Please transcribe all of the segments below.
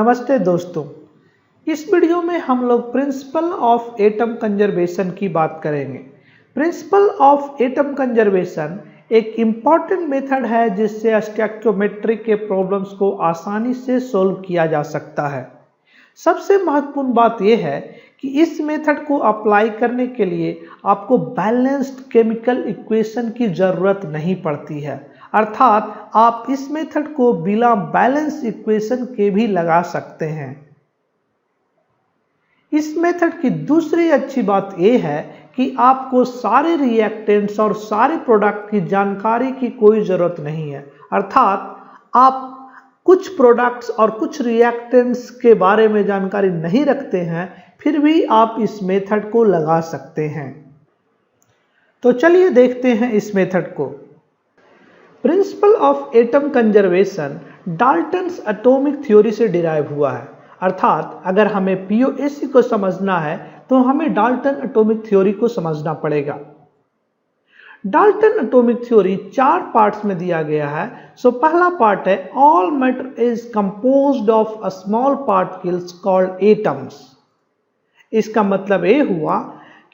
नमस्ते दोस्तों, इस वीडियो में हम लोग प्रिंसिपल ऑफ एटम कंजर्वेशन की बात करेंगे। प्रिंसिपल ऑफ एटम कंजर्वेशन एक इम्पॉर्टेंट मेथड है जिससे स्टोइकियोमेट्री के प्रॉब्लम्स को आसानी से सोल्व किया जा सकता है। सबसे महत्वपूर्ण बात यह है कि इस मेथड को अप्लाई करने के लिए आपको बैलेंस्ड केमिकल इक्वेशन की ज़रूरत नहीं पड़ती है, अर्थात आप इस मेथड को बिना बैलेंस इक्वेशन के भी लगा सकते हैं। इस मेथड की दूसरी अच्छी बात यह है कि आपको सारे रिएक्टेंट्स और सारे प्रोडक्ट की जानकारी की कोई ज़रूरत नहीं है, अर्थात आप कुछ प्रोडक्ट्स और कुछ रिएक्टेंट्स के बारे में जानकारी नहीं रखते हैं, फिर भी आप इस मेथड को लगा सकते हैं। तो चलिए देखते हैं इस मेथड को। Principal of atom conservation Dalton's atomic theory से डिराइव हुआ है, अर्थात अगर हमें पीओएसी को समझना है तो हमें डाल्टन एटॉमिक थ्योरी को समझना पड़ेगा। डाल्टन एटॉमिक थ्योरी 4 पार्ट्स में दिया गया है। सो पहला पार्ट है all matter is composed of a small particles called atoms. इसका मतलब ये हुआ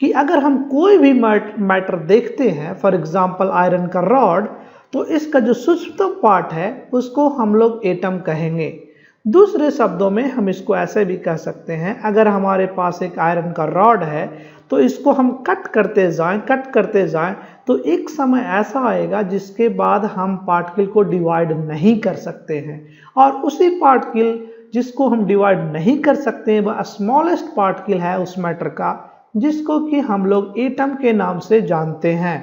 कि अगर हम कोई भी मैटर देखते हैं, फॉर एग्जांपल आयरन का रॉड, तो इसका जो सूक्ष्मतम पार्ट है उसको हम लोग एटम कहेंगे। दूसरे शब्दों में हम इसको ऐसे भी कह सकते हैं, अगर हमारे पास एक आयरन का रॉड है तो इसको हम कट करते जाएं तो एक समय ऐसा आएगा जिसके बाद हम पार्टिकल को डिवाइड नहीं कर सकते हैं, और उसी पार्टिकल जिसको हम डिवाइड नहीं कर सकते हैं वह स्मॉलेस्ट पार्टिकल है उस मैटर का, जिसको कि हम लोग एटम के नाम से जानते हैं।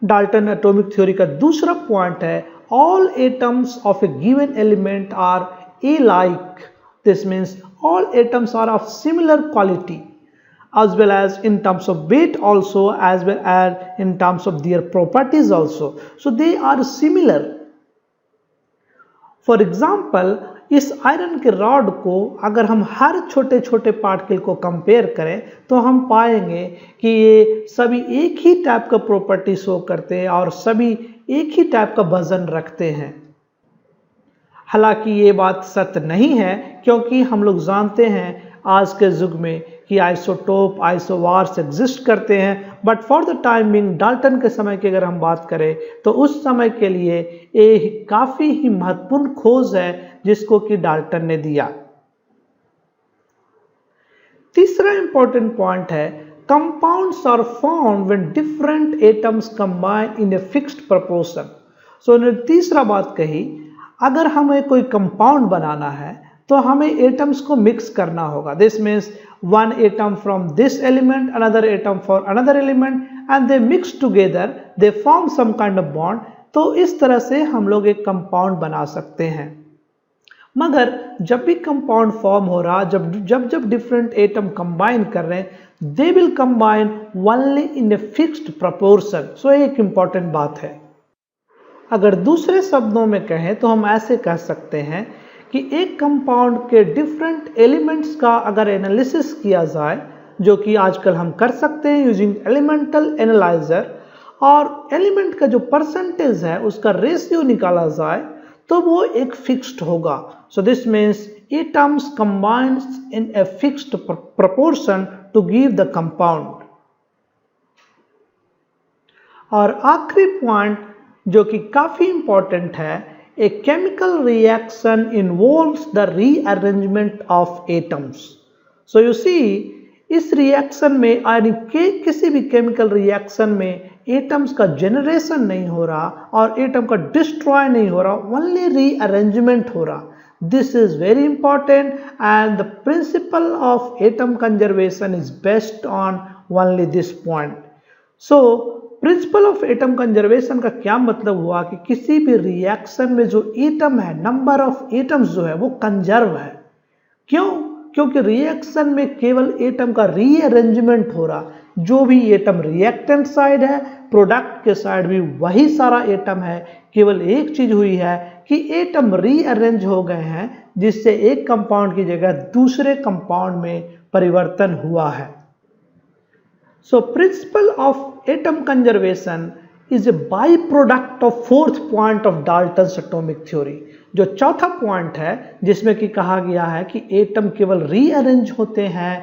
डाल्टन एटॉमिक थ्योरी का दूसरा पॉइंट है all atoms of a given element are alike. This means all atoms are of similar quality, as well as in terms of weight also, as well as in terms of their properties also. So they are similar. For example, इस iron के rod को अगर हम हर छोटे छोटे particle को compare करें तो हम पाएंगे कि ये सभी एक ही टाइप का प्रॉपर्टी शो करते हैं और सभी एक ही टाइप का वजन रखते हैं। हालांकि ये बात सत्य नहीं है, क्योंकि हम लोग जानते हैं आज के युग में कि आइसोटोप आइसोवार्स एग्जिस्ट करते हैं, but for the time being Dalton के समय की अगर हम बात करें तो उस समय के लिए ये काफ़ी ही महत्वपूर्ण खोज है जिसको कि डाल्टन ने दिया। तीसरा इंपॉर्टेंट पॉइंट है compounds are formed when different atoms combine in a fixed proportion. So ने तीसरा बात कही, अगर हमें कोई कंपाउंड बनाना है तो हमें एटम्स को मिक्स करना होगा। This means one atom from this element, another atom for another element, and they mix together, they form some kind of bond. तो इस तरह से हम लोग एक कंपाउंड बना सकते हैं। मगर जब भी कंपाउंड फॉर्म हो रहा, जब डिफरेंट एटम कंबाइन कर रहे हैं, they will combine only in a fixed proportion. So एक इंपॉर्टेंट बात है। अगर दूसरे शब्दों में कहें तो हम ऐसे कह सकते हैं कि एक कंपाउंड के डिफरेंट एलिमेंट्स का अगर एनालिसिस किया जाए, जो कि आजकल हम कर सकते हैं यूजिंग एलिमेंटल एनालाइजर, और एलिमेंट का जो परसेंटेज है उसका रेशियो निकाला जाए तो वो एक फिक्स्ड होगा। So this means atoms combines in a fixed proportion to give the compound. और आखिरी पॉइंट जो कि काफी इंपॉर्टेंट है, a chemical reaction involves the rearrangement of atoms. So you see, इस रिएक्शन में यानी कि किसी भी केमिकल रिएक्शन में एटम्स का जनरेशन नहीं हो रहा और एटम का डिस्ट्रॉय नहीं हो रहा, ओनली रीअरेंजमेंट हो रहा। This is very important and the principle of atom conservation is based on only this point. So principle of atom conservation का क्या मतलब हुआ कि किसी भी रिएक्शन में जो एटम है, नंबर ऑफ एटम्स जो है वो कंजर्व है। क्यों? क्योंकि रिएक्शन में केवल एटम का रीअरेंजमेंट हो रहा। जो भी एटम रिएक्टेंट साइड है, प्रोडक्ट के साइड भी वही सारा एटम है, केवल एक चीज हुई है कि एटम रीअरेंज हो गए हैं, जिससे एक कंपाउंड की जगह दूसरे कंपाउंड में परिवर्तन हुआ है। So principle of atom conservation is a byproduct of fourth point of Dalton's atomic theory। जो चौथा पॉइंट है जिसमें कि कहा गया है कि एटम केवल रीअरेंज होते हैं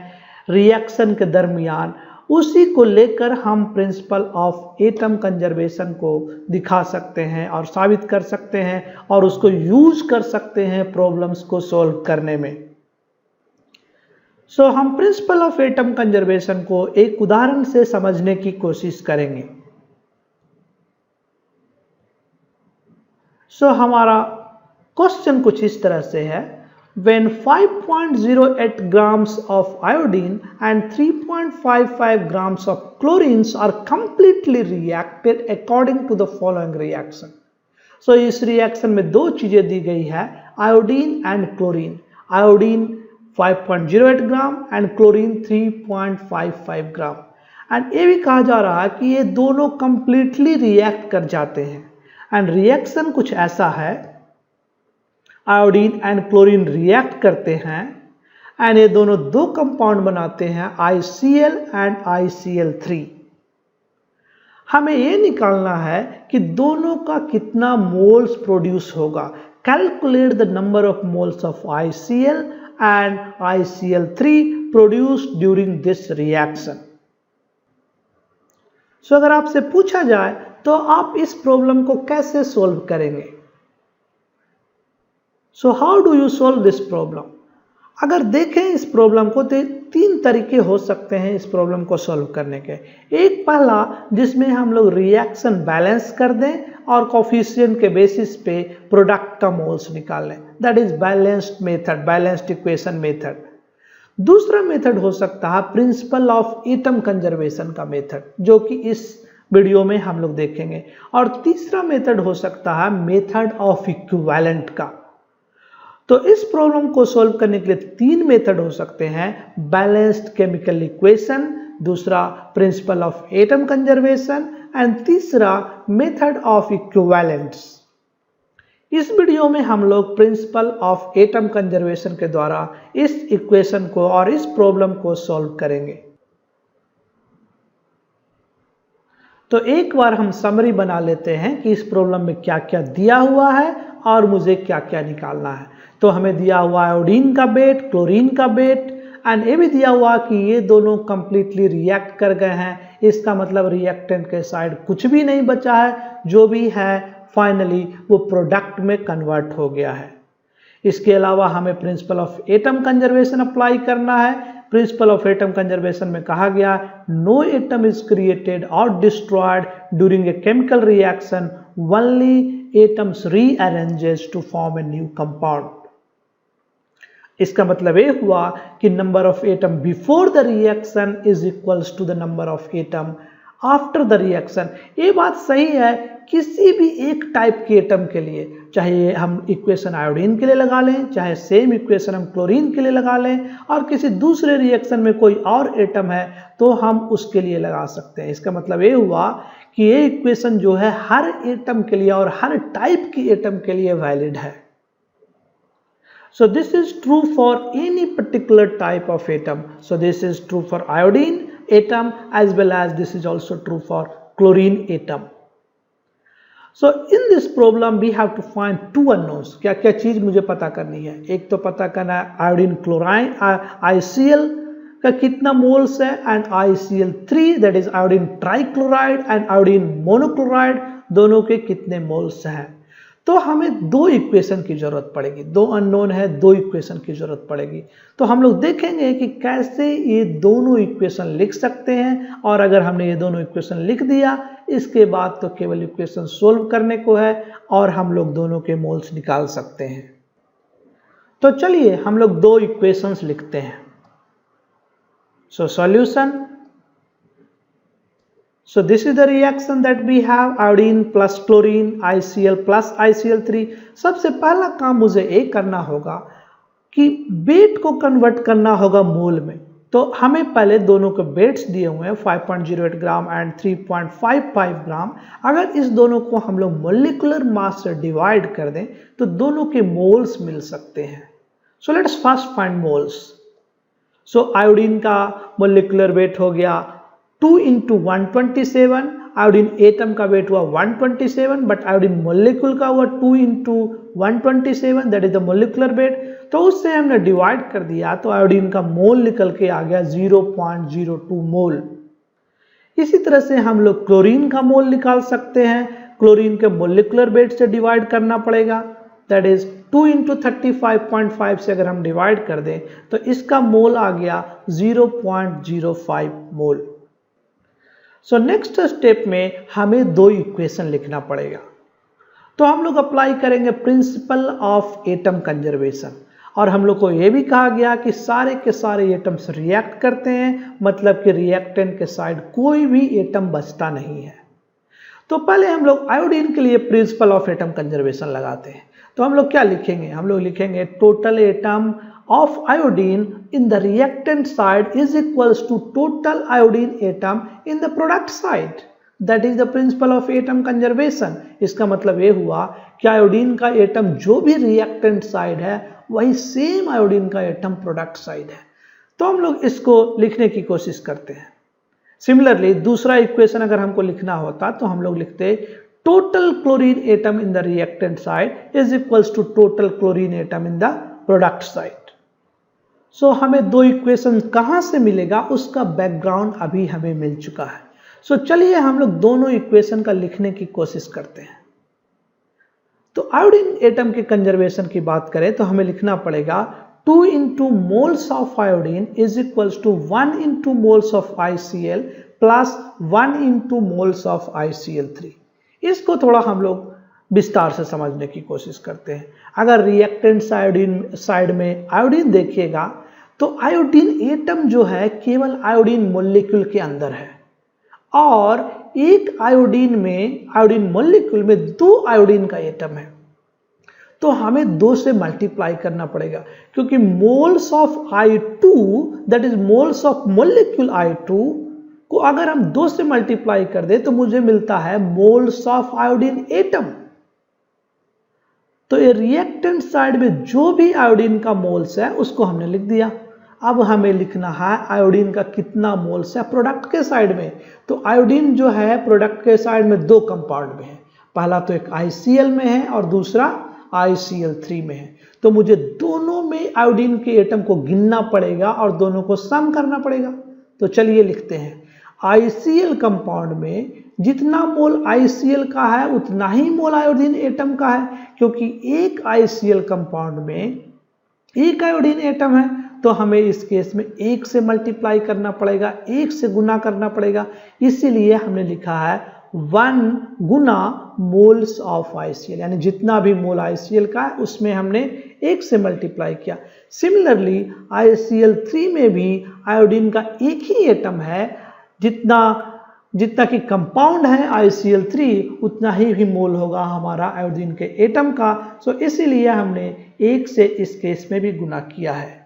रिएक्शन के दरमियान, उसी को लेकर हम प्रिंसिपल ऑफ एटम कंजर्वेशन को दिखा सकते हैं और साबित कर सकते हैं और उसको यूज कर सकते हैं प्रॉब्लम्स को सॉल्व करने में। सो हम प्रिंसिपल ऑफ एटम कंजर्वेशन को एक उदाहरण से समझने की कोशिश करेंगे। सो हमारा क्वेश्चन कुछ इस तरह से है, when 5.08 grams of iodine and 3.55 grams of chlorines are completely reacted according to the following reaction। So इस रिएक्शन में दो चीजें दी गई है, iodine and chlorine. Iodine 5.08 gram and chlorine 3.55 gram. And ये भी कहा जा रहा है कि ये दोनों कंप्लीटली रिएक्ट कर जाते हैं। एंड रिएक्शन कुछ ऐसा है, आयोडीन एंड क्लोरीन रिएक्ट करते हैं एंड ये दोनों दो कंपाउंड बनाते हैं ICl एंड ICl3। हमें ये निकालना है कि दोनों का कितना मोल्स प्रोड्यूस होगा। Calculate the number of moles of ICl and ICl3 produced during this reaction. So अगर आपसे पूछा जाए तो आप इस प्रॉब्लम को कैसे सोल्व करेंगे? So how do you solve this problem? अगर देखें इस प्रॉब्लम को तो तीन तरीके हो सकते हैं इस प्रॉब्लम को सॉल्व करने के। एक पहला जिसमें हम लोग रिएक्शन बैलेंस कर दें और कोफिशिएंट के बेसिस पे प्रोडक्ट का मोल्स निकाल लें, that is balanced method, balanced equation method. दूसरा मेथड हो सकता है प्रिंसिपल ऑफ एटम कंजर्वेशन का मेथड, जो कि इस वीडियो में हम लोग देखेंगे। और तीसरा मेथड हो सकता है मेथड ऑफ इक्विवेलेंट का। तो इस प्रॉब्लम को सॉल्व करने के लिए तीन मेथड हो सकते हैं, बैलेंस्ड केमिकल इक्वेशन, दूसरा principal of atom conservation and तीसरा मेथड ऑफ इक्विवेलेंट्स। इस वीडियो में हम लोग प्रिंसिपल ऑफ एटम कंजर्वेशन के द्वारा इस इक्वेशन को और इस प्रॉब्लम को सॉल्व करेंगे। तो एक बार हम समरी बना लेते हैं कि इस प्रॉब्लम में क्या क्या दिया हुआ है और मुझे क्या क्या निकालना है। तो हमें दिया हुआ आयोडीन का वेट, क्लोरीन का वेट एंड ये भी दिया हुआ कि ये दोनों कंप्लीटली रिएक्ट कर गए हैं। इसका मतलब रिएक्टेंट के साइड कुछ भी नहीं बचा है, जो भी है फाइनली वो प्रोडक्ट में कन्वर्ट हो गया है। इसके अलावा हमें principle of atom conservation apply करना है। प्रिंसिपल ऑफ एटम कंजर्वेशन में कहा गया, नो एटम इज क्रिएटेड और destroyed during a chemical reaction, only atoms rearranges to form a new compound. इसका मतलब ये हुआ कि number of atom before the reaction is equals to the number of atom after the reaction. ये बात सही है किसी भी एक टाइप के एटम के लिए, चाहे हम इक्वेशन आयोडीन के लिए लगा लें, चाहे सेम इक्वेशन हम क्लोरीन के लिए लगा लें, और किसी दूसरे रिएक्शन में कोई और एटम है तो हम उसके लिए लगा सकते हैं। इसका मतलब ये हुआ कि ये इक्वेशन जो है हर एटम के लिए और हर टाइप की एटम के लिए वैलिड है। So this is true for any particular type of atom. So this is true for iodine atom as well as this is also true for chlorine atom. So in this problem we have to find two unknowns. क्या क्या चीज मुझे पता करनी है? एक तो पता करना है आयोडीन क्लोराइन ICl का कितना मोल्स है and ICl3 that is iodine trichloride and iodine monochloride दोनों के कितने मोल्स हैं। तो हमें दो इक्वेशन की जरूरत पड़ेगी, दो अननोन है, दो इक्वेशन की जरूरत पड़ेगी। तो हम लोग देखेंगे कि कैसे ये दोनों इक्वेशन लिख सकते हैं, और अगर हमने ये दोनों इक्वेशन लिख दिया इसके बाद तो केवल इक्वेशन सोल्व करने को है और हम लोग दोनों के मोल्स निकाल सकते हैं। तो चलिए हम लोग दो इक्वेशंस लिखते हैं। So solution, so this is the reaction that we have, iodine plus chlorine, ICl plus ICl3। सबसे पहला काम मुझे ये करना होगा कि वेट को कन्वर्ट करना होगा मोल में। तो हमें पहले दोनों के वेट्स दिए हुए हैं 5.08 ग्राम एंड 3.55 ग्राम। अगर इस दोनों को हम लोग मोलिकुलर मास से डिवाइड कर दें तो दोनों के मोल्स मिल सकते हैं। So let's first find moles. So iodine का मोलिकुलर वेट हो गया 2 × 127 आयोडीन एटम का वेट हुआ 127, बट आयोडीन मोलिक्यूल का हुआ 2 into 127, that is the molecular weight. तो उससे हमने डिवाइड कर दिया तो आयोडीन का मोल निकल के आ गया 0.02 मोल। इसी तरह से हम लोग क्लोरीन का मोल निकाल सकते हैं। क्लोरीन के मोलिकुलर वेट से डिवाइड करना पड़ेगा, दैट इज 2 into 35.5 से अगर हम डिवाइड कर दें तो इसका मोल आ गया 0.05 मोल। सो नेक्स्ट स्टेप में हमें दो इक्वेशन लिखना पड़ेगा। तो हम लोग अप्लाई करेंगे प्रिंसिपल ऑफ एटम कंजर्वेशन, और हम लोग को यह भी कहा गया कि सारे के सारे एटम्स रिएक्ट करते हैं, मतलब कि रिएक्टेंट के साइड कोई भी एटम बचता नहीं है। तो पहले हम लोग आयोडीन के लिए प्रिंसिपल ऑफ एटम कंजर्वेशन लगाते हैं। तो हम लोग क्या लिखेंगे, हम लोग लिखेंगे total atom of iodine in the reactant side is equals to total iodine atom in the product side, that is the principle of atom conservation. इसका मतलब ये हुआ कि आयोडीन का एटम जो भी रिएक्टेंट साइड है वही सेम आयोडीन का एटम प्रोडक्ट साइड है। तो हम लोग इसको लिखने की कोशिश करते हैं। सिमिलरली दूसरा इक्वेशन अगर हमको लिखना होता तो हम लोग लिखते total chlorine atom in the reactant side is equals to total chlorine atom in the product side. So हमें दो इक्वेशन कहां से मिलेगा उसका बैकग्राउंड अभी हमें मिल चुका है। सो चलिए हम लोग दोनों इक्वेशन का लिखने की कोशिश करते हैं। तो आयोडीन एटम के कंजर्वेशन की बात करें तो हमें लिखना पड़ेगा 2 into moles of iodine is equals to 1 into moles of ICl plus 1 into moles of ICl3। इसको थोड़ा हम लोग विस्तार से समझने की कोशिश करते हैं। अगर रिएक्टेंट आयोडीन साइड में आयोडीन देखिएगा तो आयोडीन एटम जो है केवल आयोडीन मोलिक्यूल के अंदर है, और एक आयोडीन मोलिक्यूल में 2 आयोडीन का एटम है। तो हमें 2 से मल्टीप्लाई करना पड़ेगा, क्योंकि moles of I2 that is moles of molecule I2 को अगर हम 2 से मल्टीप्लाई कर दे तो मुझे मिलता है मोल्स ऑफ आयोडीन एटम। तो ये रिएक्टेंट साइड में जो भी आयोडीन का मोल्स है उसको हमने लिख दिया। अब हमें लिखना है आयोडीन का कितना मोल्स है प्रोडक्ट के साइड में। तो आयोडीन जो है प्रोडक्ट के साइड में 2 कंपाउंड में है, पहला तो एक ICl में है और दूसरा ICl3 में है। तो मुझे दोनों में आयोडीन के एटम को गिनना पड़ेगा और दोनों को सम करना पड़ेगा। तो चलिए लिखते हैं ICl कंपाउंड में जितना मोल ICl का है उतना ही मोल आयोडीन एटम का है, क्योंकि एक ICl कंपाउंड में एक आयोडीन एटम है। तो हमें इस केस में 1 से मल्टीप्लाई करना पड़ेगा, 1 से गुना करना पड़ेगा। इसीलिए हमने लिखा है 1 गुना मोल्स ऑफ ICl, यानी जितना भी मोल ICl का है उसमें हमने 1 से मल्टीप्लाई किया। सिमिलरली ICl3 में भी आयोडीन का एक ही एटम है, जितना कि कंपाउंड है ICl3 उतना ही मोल होगा हमारा आयोडीन के एटम का। सो इसीलिए हमने 1 से इस केस में भी गुना किया है।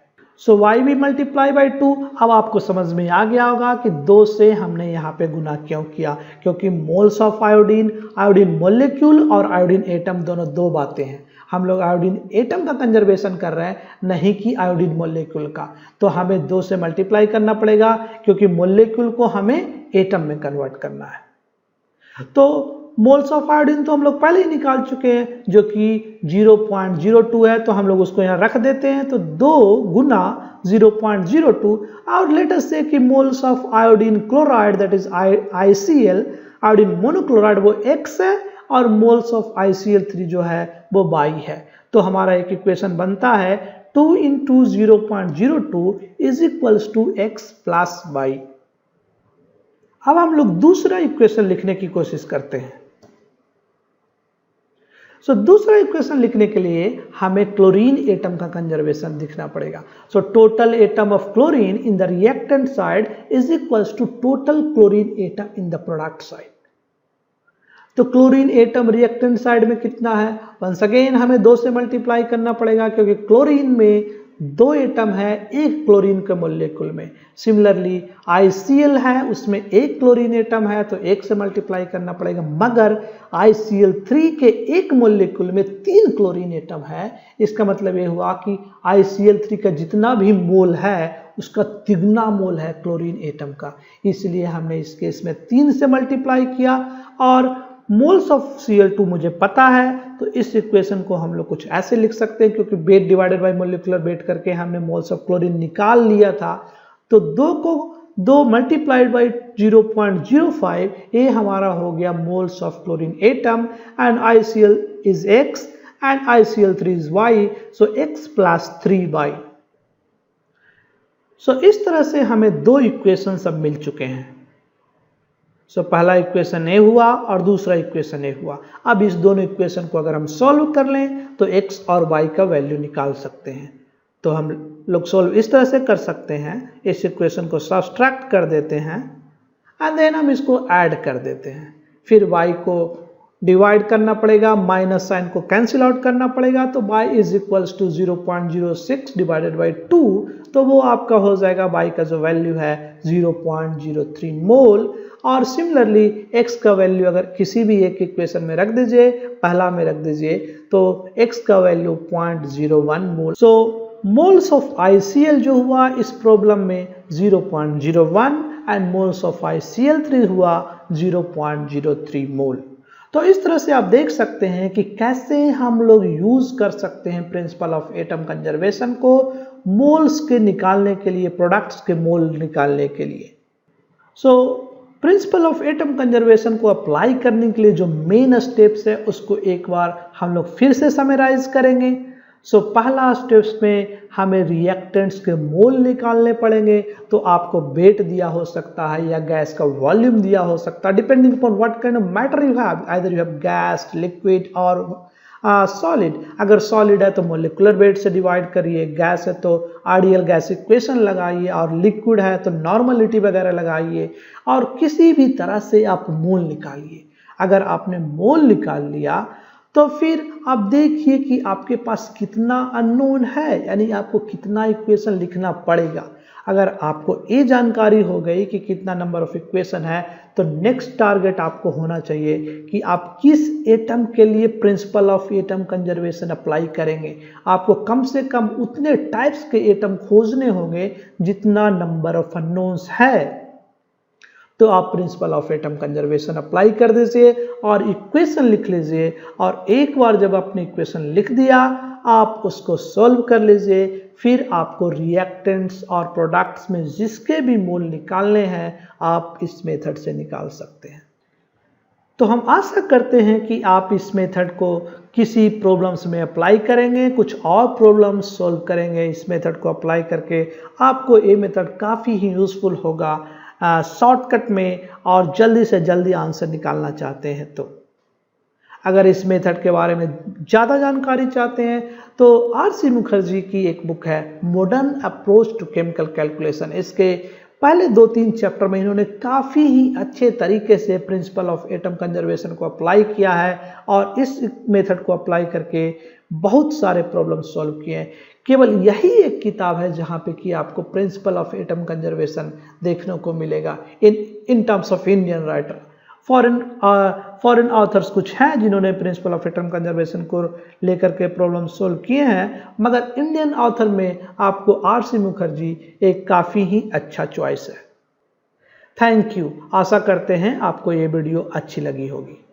सो y भी मल्टीप्लाई बाई 2। अब आपको समझ में आ गया होगा कि 2 से हमने यहाँ पे गुना क्यों किया, क्योंकि moles of iodine, iodine molecule और आयोडीन एटम दोनों 2 बातें हैं। हम लोग आयोडीन एटम का कंजर्वेशन कर रहे हैं, नहीं कि आयोडीन मोलिक्यूल का। तो हमें 2 से मल्टीप्लाई करना पड़ेगा, क्योंकि मोलिक्यूल को हमें एटम में कन्वर्ट करना है। तो मोल्स ऑफ आयोडीन तो हम लोग पहले ही निकाल चुके हैं, जो कि 0.02 है, तो हम लोग उसको यहाँ रख देते हैं। तो 2 गुना 0.02, और लेट अस से कि moles of iodine chloride that is ICl, iodine monochloride वो X है, और मोल्स ऑफ ICl3 जो है वो Y है। तो हमारा एक इक्वेशन बनता है 2 into 0.02 is equals to X plus Y। अब हम लोग दूसरा इक्वेशन लिखने की कोशिश करते हैं। दूसरा इक्वेशन लिखने के लिए हमें क्लोरीन एटम का कंजर्वेशन दिखना पड़ेगा। Total atom of chlorine in the reactant side is equals to total chlorine atom in the product side. तो क्लोरीन एटम रिएक्टेंट साइड में कितना है, वंस अगेन हमें 2 से मल्टीप्लाई करना पड़ेगा, क्योंकि क्लोरीन में 2 एटम है एक क्लोरीन के मॉलिक्यूल में। सिमिलरली ICl है, उसमें एक क्लोरीन एटम है तो 1 से मल्टीप्लाई करना पड़ेगा, मगर ICl3 के एक मॉलिक्यूल में 3 क्लोरीन एटम है। इसका मतलब ये हुआ कि ICl3 का जितना भी मोल है उसका तिगुना मोल है क्लोरीन एटम का, इसलिए हमने इस केस में 3 से मल्टीप्लाई किया। और मोल्स ऑफ Cl2 मुझे पता है तो इस इक्वेशन को हम लोग कुछ ऐसे लिख सकते हैं, क्योंकि weight divided by molecular weight करके हमने मोल्स ऑफ क्लोरीन निकाल लिया था। तो 2 को 2 मल्टीप्लाइड बाई 0.05, ये हमारा हो गया moles of chlorine atom. And ICl is x and ICl3 is y, so x plus 3y। सो इस तरह से हमें 2 इक्वेशन सब मिल चुके हैं। पहला इक्वेशन ए हुआ और दूसरा इक्वेशन ए हुआ। अब इस दोनों इक्वेशन को अगर हम सॉल्व कर लें तो x और y का वैल्यू निकाल सकते हैं। तो हम लोग सॉल्व इस तरह से कर सकते हैं, इस इक्वेशन को सब्सट्रैक्ट कर देते हैं एंड देन हम इसको ऐड कर देते हैं। फिर y को डिवाइड करना पड़ेगा, माइनस साइन को कैंसिल आउट करना पड़ेगा, तो y is equals to 0.06 divided by 2, तो वो आपका हो जाएगा y का जो वैल्यू है 0.03 मोल। और सिमिलरली x का वैल्यू अगर किसी भी एक इक्वेशन में रख दीजिए, पहला में रख दीजिए, तो x का value 0.01 mole. So moles of ICl जो हुआ इस प्रॉब्लम में 0.01 एंड मोल्स ऑफ ICl3 हुआ 0.03 मोल। तो इस तरह से आप देख सकते हैं कि कैसे हम लोग यूज कर सकते हैं प्रिंसिपल ऑफ एटम कंजर्वेशन को मोल्स के निकालने के लिए, प्रोडक्ट्स के मोल निकालने के लिए। सो प्रिंसिपल ऑफ एटम कंजर्वेशन को अप्लाई करने के लिए जो मेन स्टेप्स है उसको एक बार हम लोग फिर से समराइज करेंगे। पहला स्टेप्स में हमें रिएक्टेंट्स के मोल निकालने पड़ेंगे। तो आपको वेट दिया हो सकता है या गैस का वॉल्यूम दिया हो सकता है, depending upon what kind of matter you have, either you have gas, liquid और सॉलिड। अगर सॉलिड है तो मोलिकुलर वेट से डिवाइड करिए, गैस है तो आइडियल गैस इक्वेशन लगाइए, और लिक्विड है तो नॉर्मलिटी वगैरह लगाइए, और किसी भी तरह से आप मोल निकालिए। अगर आपने मोल निकाल लिया तो फिर आप देखिए कि आपके पास कितना अननोन है, यानी आपको कितना इक्वेशन लिखना पड़ेगा। अगर आपको ये जानकारी हो गई कि कितना नंबर ऑफ इक्वेशन है, तो नेक्स्ट टारगेट आपको होना चाहिए कि आप किस एटम के लिए principal of atom conservation apply करेंगे। आपको कम से कम उतने टाइप्स के एटम खोजने होंगे जितना नंबर ऑफ अननोन्स है। तो आप principal of atom conservation apply कर दीजिए और इक्वेशन लिख लीजिए, और एक बार जब आपने इक्वेशन लिख दिया आप उसको सॉल्व कर लीजिए। फिर आपको रिएक्टेंट्स और प्रोडक्ट्स में जिसके भी मोल निकालने हैं आप इस मेथड से निकाल सकते हैं। तो हम आशा करते हैं कि आप इस मेथड को किसी प्रॉब्लम्स में अप्लाई करेंगे, कुछ और प्रॉब्लम्स सॉल्व करेंगे इस मेथड को अप्लाई करके। आपको ये मेथड काफ़ी ही यूजफुल होगा शॉर्टकट में, और जल्दी से जल्दी आंसर निकालना चाहते हैं तो। अगर इस मेथड के बारे में ज़्यादा जानकारी चाहते हैं तो RC मुखर्जी की एक बुक है modern approach to chemical calculation. इसके पहले 2-3 चैप्टर में इन्होंने काफ़ी ही अच्छे तरीके से प्रिंसिपल ऑफ एटम कंजर्वेशन को अप्लाई किया है, और इस मेथड को अप्लाई करके बहुत सारे प्रॉब्लम सॉल्व किए हैं। केवल यही एक किताब है जहाँ पे कि आपको प्रिंसिपल ऑफ एटम देखने को मिलेगा in terms of Indian writer. Foreign authors कुछ हैं जिन्होंने प्रिंसिपल ऑफ एटम कंजर्वेशन को लेकर के प्रॉब्लम सॉल्व किए हैं, मगर इंडियन ऑथर में आपको RC मुखर्जी एक काफ़ी ही अच्छा चॉइस है। Thank you. आशा करते हैं आपको ये वीडियो अच्छी लगी होगी।